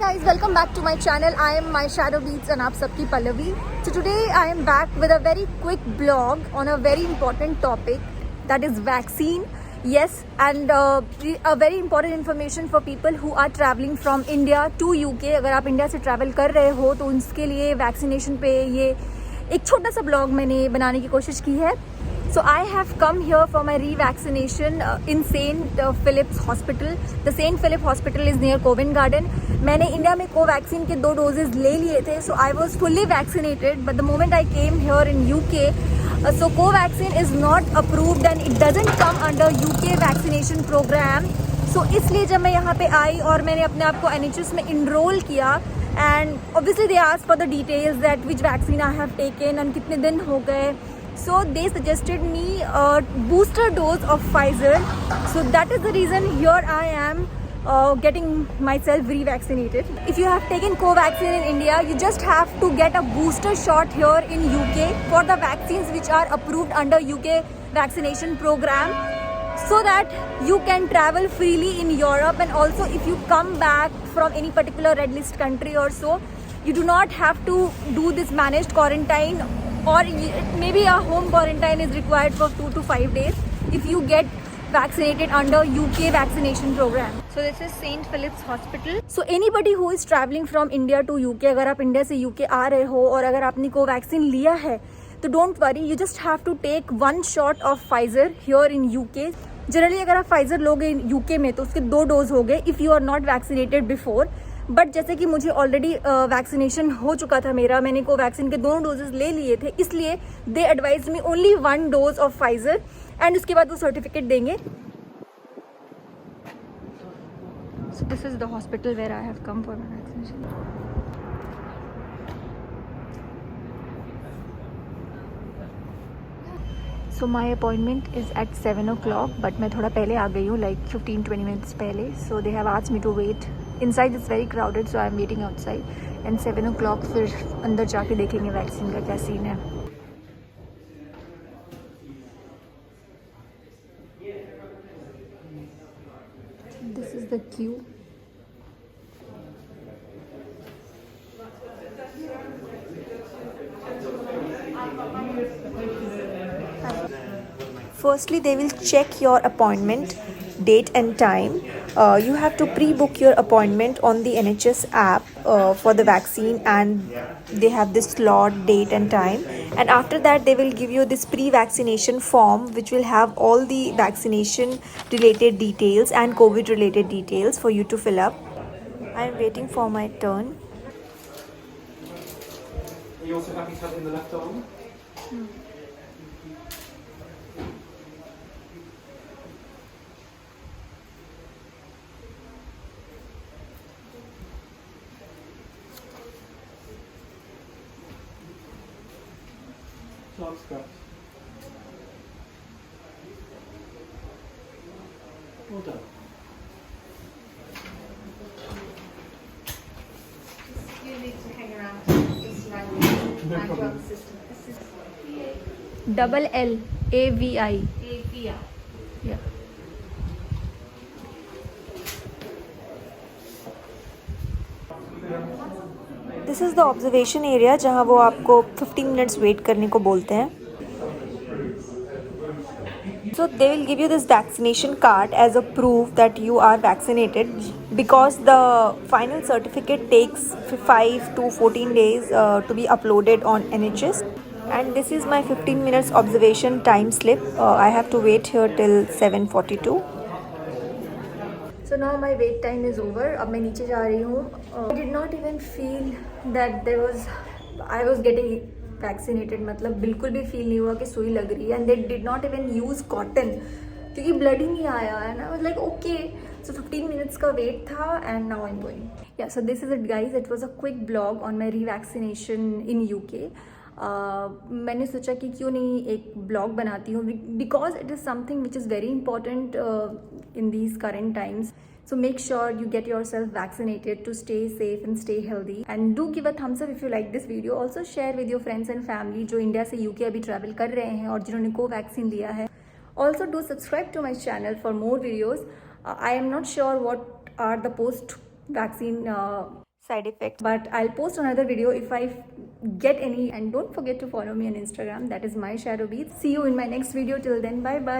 guys, welcome back to my channel. I am my shadow beats and aap sabki Pallavi. So today I am back with a very quick blog on a very important topic, that is vaccine. Yes, and a very important information for people who are traveling from India to UK. अगर आप India से travel कर रहे हो तो उसके लिए vaccination पे ये एक छोटा सा ब्लॉग मैंने बनाने की कोशिश की है. So I have come here for my revaccination in St. Philip's Hospital. The St. Philip Hospital is near Covent Garden. मैंने इंडिया में कोवैक्सीन के 2 डोजेज ले लिए थे. So I was fully vaccinated, but the moment I came here in UK, so Covaxin is not approved and it doesn't come under UK vaccination program. So इसलिए जब मैं यहाँ पे आई और मैंने अपने आप को NHS में enroll किया, and obviously they asked for the details that which vaccine I have taken and कितने दिन हो गए. So they suggested me a booster dose of Pfizer. So that is the reason here I am getting myself revaccinated. If you have taken Covaxin in India, you just have to get a booster shot here in UK for the vaccines which are approved under UK vaccination program, so that you can travel freely in Europe. And also if you come back from any particular red list country or so, you do not have to do this managed quarantine, or maybe a home quarantine is required for 2 to 5 days if you get vaccinated under UK vaccination program. So this is St. Philip's Hospital. So anybody who is traveling from India to UK, अगर आप India से UK आ रहे हो और अगर आपने Covaxin लिया है तो don't worry, you just have to take 1 shot of Pfizer here in UK. Generally अगर आप फाइजर लोगे UK में तो उसके 2 डोज हो गए if you are not vaccinated before. But जैसे कि मुझे ऑलरेडी वैक्सीनेशन हो चुका था मेरा, मैंने कोवैक्सीन के 2 डोजेस ले लिए थे, इसलिए they advise me only 1 dose of Pfizer and उसके बाद वो सर्टिफिकेट देंगे. So this is the hospital where I have come for my vaccination. So my appointment is at 7 o'clock, but मैं थोड़ा पहले आ गई हूँ, लाइक 15-20 मिनट्स पहले. So they have asked me to wait inside. It's very crowded, so I am waiting outside. And 7 o'clock फिर अंदर जाके देखेंगे वैक्सीन का क्या सीन है. This is the Q. Firstly, they will check your appointment date and time. You have to pre-book your appointment on the NHS app for the vaccine, and they have this slot, date and time. And after that, they will give you this pre-vaccination form which will have all the vaccination related details and COVID related details for you to fill up. I am waiting for my turn. Are you also happy to have in the left arm? Arm scratch. Well done. You need to hang around this language and problem. the system. This is Double LAVI. AVI. Yeah. This is the observation area जहाँ वो आपको 15 minutes wait करने को बोलते हैं. So they will give you this vaccination card as a proof that you are vaccinated, because the final certificate takes 5 to 14 days to be uploaded on NHS. And this is my 15 minutes observation time slip. I have to wait here till 7:42. So now my wait time is over. अब मैं नीचे जा रही हूँ. I did not even feel that I was getting vaccinated. मतलब बिल्कुल भी feel नहीं हुआ कि सुई लग रही है. And they did not even use cotton क्योंकि ब्लड ही नहीं आया. And I was like okay. So 15 minutes का वेट था and now I'm going. Yeah, so this is it guys. It was a quick blog on my revaccination in UK. मैंने सोचा कि क्यों नहीं एक ब्लॉग बनाती हूँ, because it is something which is very important in these current times. So make sure you get yourself vaccinated to stay safe and stay healthy. And do give a thumbs up if you like this video. Also share with your friends and family जो India से UK अभी travel कर रहे हैं और जिन्होंने Covaxin लिया है. Also do subscribe to my channel for more videos. I am not sure what are the post vaccine side effects. But I'll post another video if I get any. And don't forget to follow me on Instagram. That is my shadow beads. See you in my next video. Till then, bye bye.